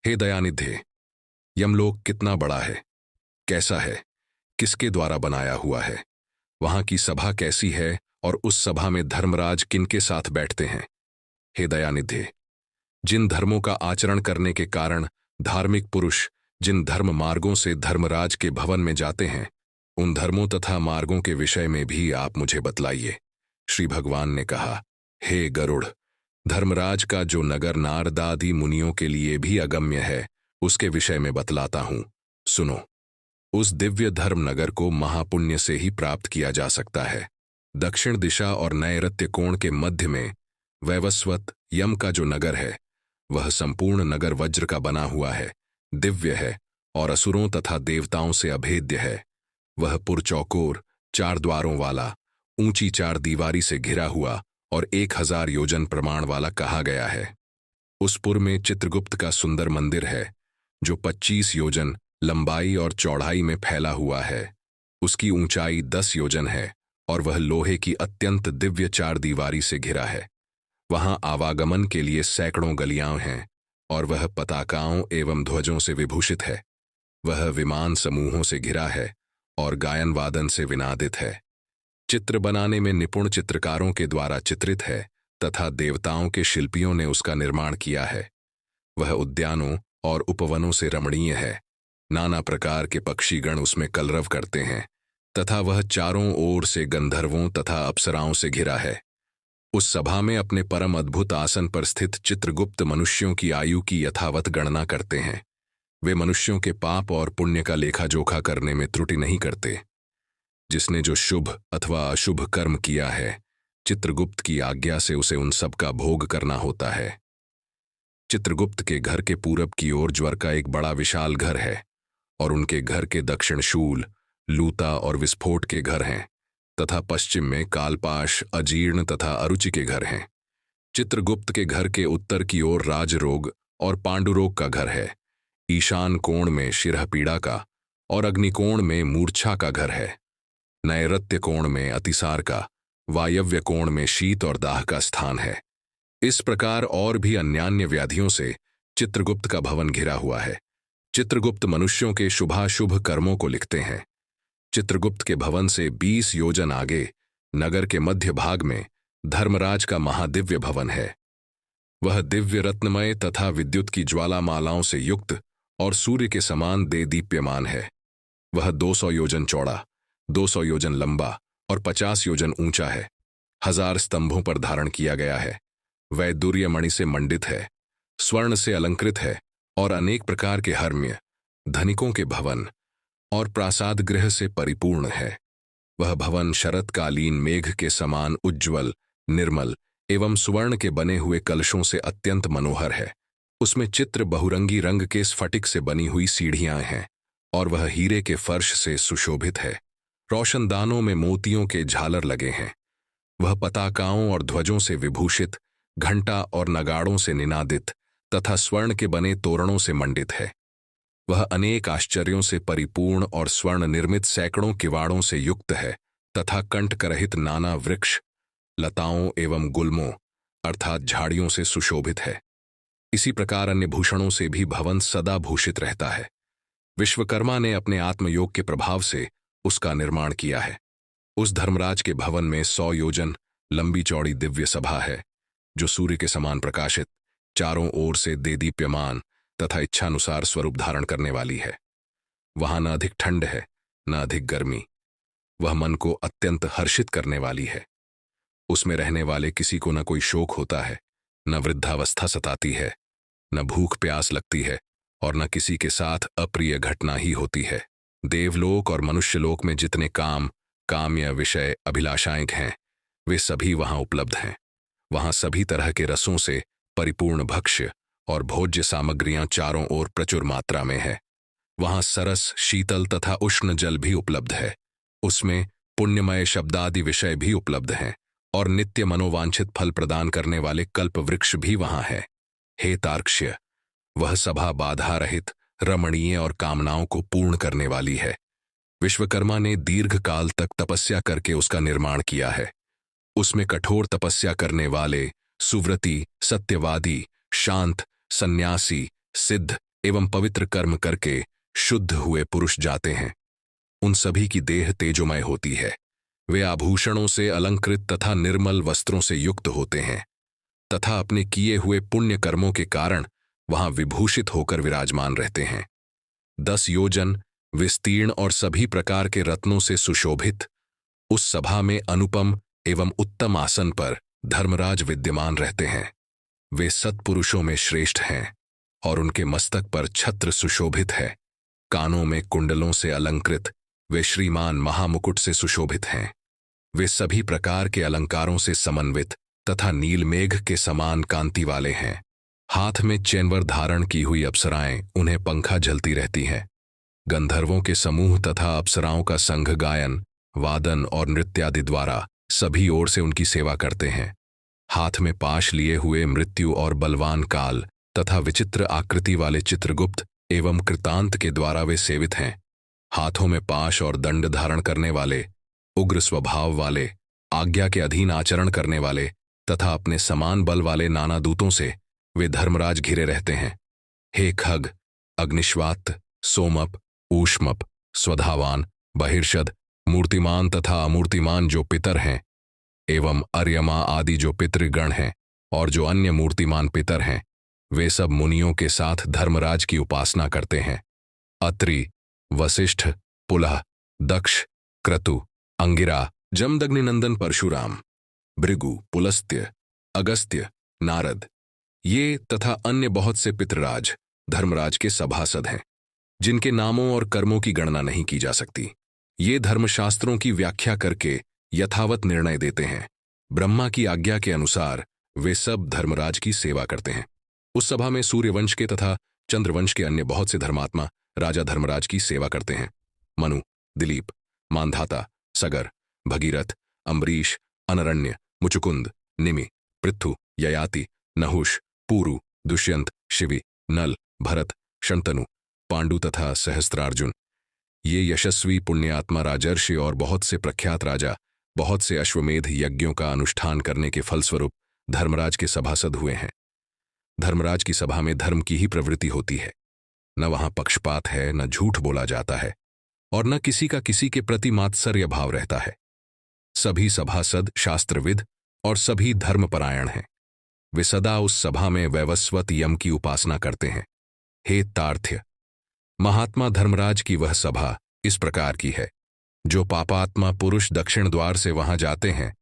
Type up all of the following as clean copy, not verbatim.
हे दयानिधे, यमलोक कितना बड़ा है, कैसा है, किसके द्वारा बनाया हुआ है, वहां की सभा कैसी है और उस सभा में धर्मराज किनके साथ बैठते हैं। हे दयानिधे, जिन धर्मों का आचरण करने के कारण धार्मिक पुरुष जिन धर्म मार्गों से धर्मराज के भवन में जाते हैं, उन धर्मों तथा मार्गों के विषय में भी आप मुझे बतलाइए। श्री भगवान ने कहा, हे गरुड़, धर्मराज का जो नगर नारदादि मुनियों के लिए भी अगम्य है, उसके विषय में बतलाता हूं, सुनो। उस दिव्य धर्म नगर को महापुण्य से ही प्राप्त किया जा सकता है। दक्षिण दिशा और नैऋत्य कोण के मध्य में वैवस्वत यम का जो नगर है, वह संपूर्ण नगर वज्र का बना हुआ है, दिव्य है और असुरों तथा देवताओं से अभेद्य है। वह पुरचौकोर 4 द्वारों वाला, ऊंची 4 दीवारी से घिरा हुआ और 1000 योजन प्रमाण वाला कहा गया है। उस पुर में चित्रगुप्त का सुंदर मंदिर है, जो 25 योजन लंबाई और चौड़ाई में फैला हुआ है। उसकी ऊंचाई 10 योजन है और वह लोहे की अत्यंत दिव्य 4 दीवारी से घिरा है। वहां आवागमन के लिए सैकड़ों गलियां हैं और वह पताकाओं एवं ध्वजों से विभूषित है। वह विमान समूहों से घिरा है और गायन वादन से विनादित है। चित्र बनाने में निपुण चित्रकारों के द्वारा चित्रित है तथा देवताओं के शिल्पियों ने उसका निर्माण किया है। वह उद्यानों और उपवनों से रमणीय है। नाना प्रकार के पक्षीगण उसमें कलरव करते हैं तथा वह चारों ओर से गंधर्वों तथा अप्सराओं से घिरा है। उस सभा में अपने परम अद्भुत आसन पर स्थित चित्रगुप्त मनुष्यों की आयु की यथावत गणना करते हैं। वे मनुष्यों के पाप और पुण्य का लेखा जोखा करने में त्रुटि नहीं करते। जिसने जो शुभ अथवा अशुभ कर्म किया है, चित्रगुप्त की आज्ञा से उसे उन सब का भोग करना होता है। चित्रगुप्त के घर के पूरब की ओर ज्वर का एक बड़ा विशाल घर है और उनके घर के दक्षिण शूल, लूता और विस्फोट के घर हैं तथा पश्चिम में कालपाश, अजीर्ण तथा अरुचि के घर हैं। चित्रगुप्त के घर के उत्तर की ओर राजरोग और पांडुरोग का घर है। ईशान कोण में शिरहपीड़ा का और अग्निकोण में मूर्छा का घर है। नैऋत्य कोण में अतिसार का, वायव्य कोण में शीत और दाह का स्थान है। इस प्रकार और भी अन्यान्य व्याधियों से चित्रगुप्त का भवन घिरा हुआ है। चित्रगुप्त मनुष्यों के शुभाशुभ कर्मों को लिखते हैं। चित्रगुप्त के भवन से 20 योजन आगे नगर के मध्य भाग में धर्मराज का महादिव्य भवन है। वह दिव्य रत्नमय तथा विद्युत की ज्वालामालाओं से युक्त और सूर्य के समान देदीप्यमान है। वह 200 योजन चौड़ा, 200 योजन लंबा और 50 योजन ऊंचा है। 1000 स्तंभों पर धारण किया गया है। वैदुर्य मणि से मंडित है, स्वर्ण से अलंकृत है और अनेक प्रकार के हर्म्य, धनिकों के भवन और प्रासाद गृह से परिपूर्ण है। वह भवन शरतकालीन मेघ के समान उज्ज्वल, निर्मल एवं सुवर्ण के बने हुए कलशों से अत्यंत मनोहर है। उसमें चित्र बहुरंगी रंग के स्फटिक से बनी हुई सीढ़ियां हैं और वह हीरे के फर्श से सुशोभित है। रोशनदानों में मोतियों के झालर लगे हैं। वह पताकाओं और ध्वजों से विभूषित, घंटा और नगाड़ों से निनादित तथा स्वर्ण के बने तोरणों से मंडित है। वह अनेक आश्चर्यों से परिपूर्ण और स्वर्ण निर्मित सैकड़ों किवाड़ों से युक्त है तथा कंटकरहित नाना वृक्ष, लताओं एवं गुल्मों अर्थात झाड़ियों से सुशोभित है। इसी प्रकार अन्य भूषणों से भी भवन सदा भूषित रहता है। विश्वकर्मा ने अपने आत्मयोग के प्रभाव से उसका निर्माण किया है। उस धर्मराज के भवन में 100 योजन लंबी चौड़ी दिव्य सभा है, जो सूर्य के समान प्रकाशित, चारों ओर से देदीप्यमान तथा इच्छानुसार स्वरूप धारण करने वाली है। वहां न अधिक ठंड है, न अधिक गर्मी। वह मन को अत्यंत हर्षित करने वाली है। उसमें रहने वाले किसी को न कोई शोक होता है, न वृद्धावस्था सताती है, न भूख प्यास लगती है और न किसी के साथ अप्रिय घटना ही होती है। देवलोक और मनुष्यलोक में जितने काम्य विषय अभिलाषाएं हैं, वे सभी वहां उपलब्ध हैं। वहां सभी तरह के रसों से परिपूर्ण भक्ष्य और भोज्य सामग्रियां चारों ओर प्रचुर मात्रा में है। वहां सरस, शीतल तथा उष्ण जल भी उपलब्ध है। उसमें पुण्यमय शब्दादि विषय भी उपलब्ध हैं और नित्य मनोवांछित फल प्रदान करने वाले कल्प वृक्ष भी वहां है। हे तार्क्ष्य, वह सभा बाधा रहित, रमणीय और कामनाओं को पूर्ण करने वाली है। विश्वकर्मा ने दीर्घ काल तक तपस्या करके उसका निर्माण किया है। उसमें कठोर तपस्या करने वाले, सुव्रती, सत्यवादी, शांत, सन्यासी, सिद्ध एवं पवित्र कर्म करके शुद्ध हुए पुरुष जाते हैं। उन सभी की देह तेजोमय होती है। वे आभूषणों से अलंकृत तथा निर्मल वस्त्रों से युक्त होते हैं तथा अपने किए हुए पुण्य कर्मों के कारण वहां विभूषित होकर विराजमान रहते हैं। 10 योजन विस्तीर्ण और सभी प्रकार के रत्नों से सुशोभित उस सभा में अनुपम एवं उत्तम आसन पर धर्मराज विद्यमान रहते हैं। वे सत्पुरुषों में श्रेष्ठ हैं और उनके मस्तक पर छत्र सुशोभित है। कानों में कुंडलों से अलंकृत वे श्रीमान महामुकुट से सुशोभित हैं। वे सभी प्रकार के अलंकारों से समन्वित तथा नीलमेघ के समान कांति वाले हैं। हाथ में चैनवर धारण की हुई अप्सराएं उन्हें पंखा झलती रहती हैं। गंधर्वों के समूह तथा अप्सराओं का संघ गायन, वादन और नृत्यादि द्वारा सभी ओर से उनकी सेवा करते हैं। हाथ में पाश लिए हुए मृत्यु और बलवान काल तथा विचित्र आकृति वाले चित्रगुप्त एवं कृतांत के द्वारा वे सेवित हैं। हाथों में पाश और दंड धारण करने वाले, उग्र स्वभाव वाले, आज्ञा के अधीन आचरण करने वाले तथा अपने समान बल वाले नाना दूतों से वे धर्मराज घिरे रहते हैं। हे खग, अग्निश्वात, सोमप, ऊष्मप, स्वधावान, बहिर्षद, मूर्तिमान तथा अमूर्तिमान जो पितर हैं एवं अर्यमा आदि जो पितृगण हैं और जो अन्य मूर्तिमान पितर हैं, वे सब मुनियों के साथ धर्मराज की उपासना करते हैं। अत्रि, वशिष्ठ, पुलह, दक्ष, क्रतु, अंगिरा, जमदग्निनंदन परशुराम, भृगु, पुलस्त्य, अगस्त्य, नारद, ये तथा अन्य बहुत से पितृराज धर्मराज के सभासद हैं, जिनके नामों और कर्मों की गणना नहीं की जा सकती। ये धर्मशास्त्रों की व्याख्या करके यथावत निर्णय देते हैं। ब्रह्मा की आज्ञा के अनुसार वे सब धर्मराज की सेवा करते हैं। उस सभा में सूर्यवंश के तथा चंद्रवंश के अन्य बहुत से धर्मात्मा राजा धर्मराज की सेवा करते हैं। मनु, दिलीप, मांधाता, सगर, भगीरथ, अम्बरीश, अनरण्य, मुचुकुंद, निमि, पृथु, ययाति, नहुष, पूरु, दुष्यंत, शिवि, नल, भरत, शंतनु, पांडु तथा सहस्त्रार्जुन, ये यशस्वी पुण्यात्मा राजर्षि और बहुत से प्रख्यात राजा बहुत से अश्वमेध यज्ञों का अनुष्ठान करने के फलस्वरूप धर्मराज के सभासद हुए हैं। धर्मराज की सभा में धर्म की ही प्रवृत्ति होती है। न वहां पक्षपात है, न झूठ बोला जाता है और न किसी का किसी के प्रति मात्सर्य भाव रहता है। सभी सभासद शास्त्रविद और सभी धर्मपरायण हैं। वे सदा उस सभा में वैवस्वत यम की उपासना करते हैं। हे तार्थ्य, महात्मा धर्मराज की वह सभा इस प्रकार की है। जो पापात्मा पुरुष दक्षिण द्वार से वहां जाते हैं,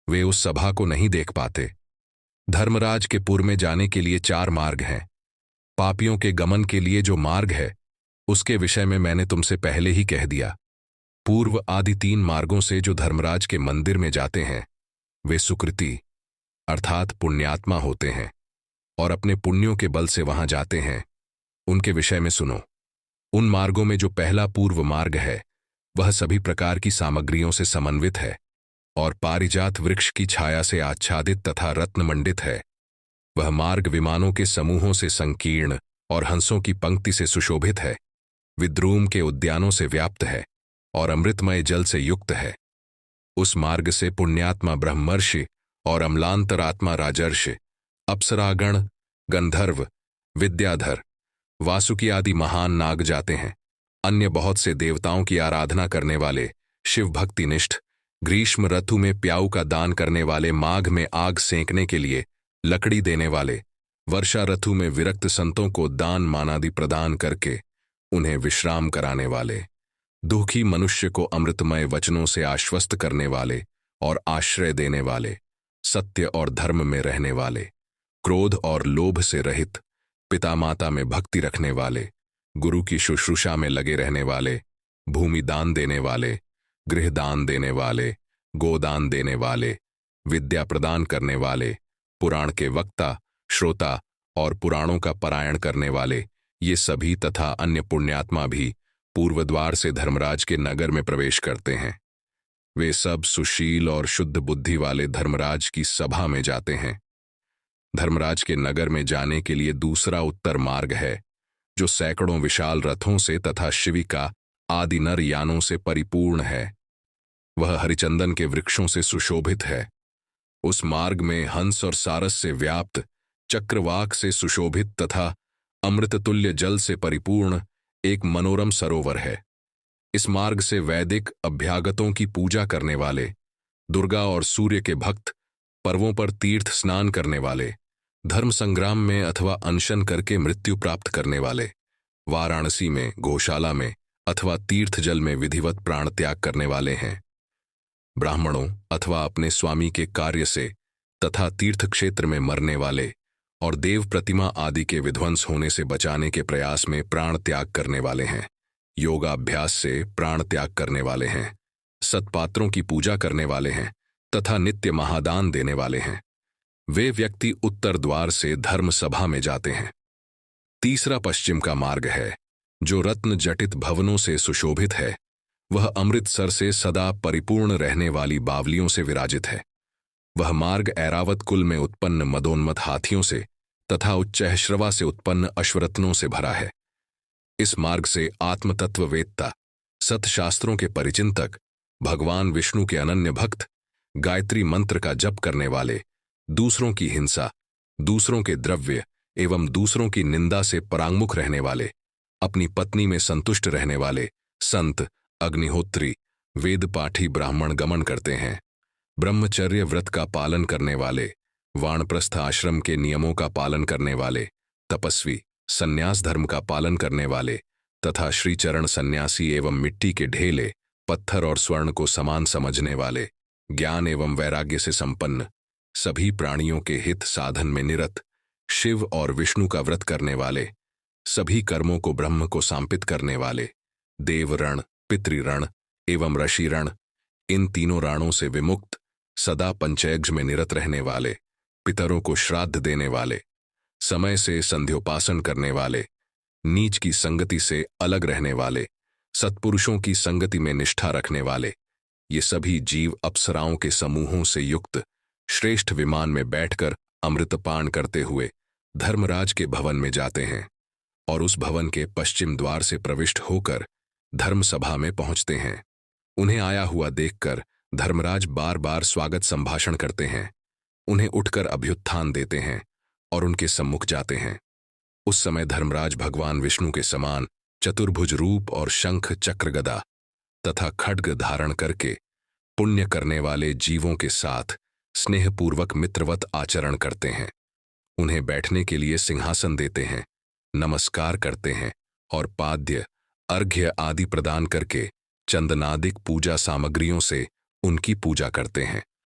वे उस सभा को नहीं देख पाते। धर्मराज के पुर में जाने के लिए 4 मार्ग हैं। पापियों के गमन के लिए जो मार्ग है, उसके विषय में मैंने तुमसे पहले ही कह दिया। पूर्व आदि 3 मार्गों से जो धर्मराज के मंदिर में जाते हैं, वे सुकृति अर्थात पुण्यात्मा होते हैं और अपने पुण्यों के बल से वहां जाते हैं। उनके विषय में सुनो। उन मार्गों में जो पहला पूर्व मार्ग है, वह सभी प्रकार की सामग्रियों से समन्वित है और पारिजात वृक्ष की छाया से आच्छादित तथा रत्नमंडित है। वह मार्ग विमानों के समूहों से संकीर्ण और हंसों की पंक्ति से सुशोभित है, विद्रूम के उद्यानों से व्याप्त है और अमृतमय जल से युक्त है। उस मार्ग से पुण्यात्मा ब्रह्मर्षि और अम्लांतरात्मा राजर्षि, अप्सरागण, गंधर्व, विद्याधर, वासुकी आदि महान नाग जाते हैं। अन्य बहुत से देवताओं की आराधना करने वाले, शिव भक्तिनिष्ठ, ग्रीष्म ऋतु में प्याऊ का दान करने वाले, माघ में आग सेंकने के लिए लकड़ी देने वाले, वर्षा ऋतु में विरक्त संतों को दान मानादि प्रदान करके उन्हें विश्राम कराने वाले, दुखी मनुष्य को अमृतमय वचनों से आश्वस्त करने वाले और आश्रय देने वाले, सत्य और धर्म में रहने वाले, क्रोध और लोभ से रहित, पिता माता में भक्ति रखने वाले, गुरु की शुश्रूषा में लगे रहने वाले, भूमि दान देने वाले, गृह दान देने वाले, गोदान देने वाले, विद्या प्रदान करने वाले, पुराण के वक्ता, श्रोता और पुराणों का पारायण करने वाले, ये सभी तथा अन्य पुण्यात्मा भी पूर्व द्वार से धर्मराज के नगर में प्रवेश करते हैं। वे सब सुशील और शुद्ध बुद्धि वाले धर्मराज की सभा में जाते हैं। धर्मराज के नगर में जाने के लिए दूसरा उत्तर मार्ग है, जो सैकड़ों विशाल रथों से तथा शिविका आदि नर यानों से परिपूर्ण है। वह हरिचंदन के वृक्षों से सुशोभित है। उस मार्ग में हंस और सारस से व्याप्त, चक्रवाक से सुशोभित तथा अमृततुल्य जल से परिपूर्ण एक मनोरम सरोवर है। इस मार्ग से वैदिक अभ्यागतों की पूजा करने वाले, दुर्गा और सूर्य के भक्त, पर्वों पर तीर्थ स्नान करने वाले, धर्म संग्राम में अथवा अनशन करके मृत्यु प्राप्त करने वाले, वाराणसी में, गौशाला में अथवा तीर्थ जल में विधिवत प्राण त्याग करने वाले हैं। ब्राह्मणों अथवा अपने स्वामी के कार्य से तथा तीर्थ क्षेत्र में मरने वाले और देव प्रतिमा आदि के विध्वंस होने से बचाने के प्रयास में प्राण त्याग करने वाले हैं। योगाभ्यास से प्राण त्याग करने वाले हैं, सत्पात्रों की पूजा करने वाले हैं तथा नित्य महादान देने वाले हैं। वे व्यक्ति उत्तर द्वार से धर्म सभा में जाते हैं। तीसरा पश्चिम का मार्ग है, जो रत्न जटित भवनों से सुशोभित है। वह अमृतसर से सदा परिपूर्ण रहने वाली बावलियों से विराजित है। वह मार्ग ऐरावत कुल में उत्पन्न मदोन्मत हाथियों से तथा उच्चैःश्रवा से उत्पन्न अश्वरत्नों से भरा है। इस मार्ग से आत्मतत्ववेत्ता, सतशास्त्रों के परिचिंतक, भगवान विष्णु के अनन्य भक्त, गायत्री मंत्र का जप करने वाले, दूसरों की हिंसा, दूसरों के द्रव्य एवं दूसरों की निंदा से परांगमुख रहने वाले, अपनी पत्नी में संतुष्ट रहने वाले संत, अग्निहोत्री, वेदपाठी ब्राह्मण गमन करते हैं। ब्रह्मचर्य व्रत का पालन करने वाले, वानप्रस्थ आश्रम के नियमों का पालन करने वाले, तपस्वी, संन्यास धर्म का पालन करने वाले तथा श्रीचरण सन्यासी एवं मिट्टी के ढेले, पत्थर और स्वर्ण को समान समझने वाले, ज्ञान एवं वैराग्य से संपन्न, सभी प्राणियों के हित साधन में निरत, शिव और विष्णु का व्रत करने वाले, सभी कर्मों को ब्रह्म को समर्पित करने वाले, देवरण, पितृऋण एवं ऋषि ऋण, इन तीनों राणों से विमुक्त, सदा पंचयज्ञ में निरत रहने वाले, पितरों को श्राद्ध देने वाले, समय से संध्योपासन करने वाले, नीच की संगति से अलग रहने वाले, सत्पुरुषों की संगति में निष्ठा रखने वाले, ये सभी जीव अप्सराओं के समूहों से युक्त श्रेष्ठ विमान में बैठकर अमृतपान करते हुए धर्मराज के भवन में जाते हैं और उस भवन के पश्चिम द्वार से प्रविष्ट होकर धर्मसभा में पहुंचते हैं। उन्हें आया हुआ देखकर धर्मराज बार बार स्वागत संभाषण करते हैं, उन्हें उठकर अभ्युत्थान देते हैं और उनके सम्मुख जाते हैं। उस समय धर्मराज भगवान विष्णु के समान चतुर्भुज रूप और शंख चक्र गदा तथा खड्ग धारण करके पुण्य करने वाले जीवों के साथ स्नेहपूर्वक मित्रवत आचरण करते हैं। उन्हें बैठने के लिए सिंहासन देते हैं, नमस्कार करते हैं और पाद्य, अर्घ्य आदि प्रदान करके चंदनादिक पूजा सामग्रियों से उनकी पूजा करते हैं।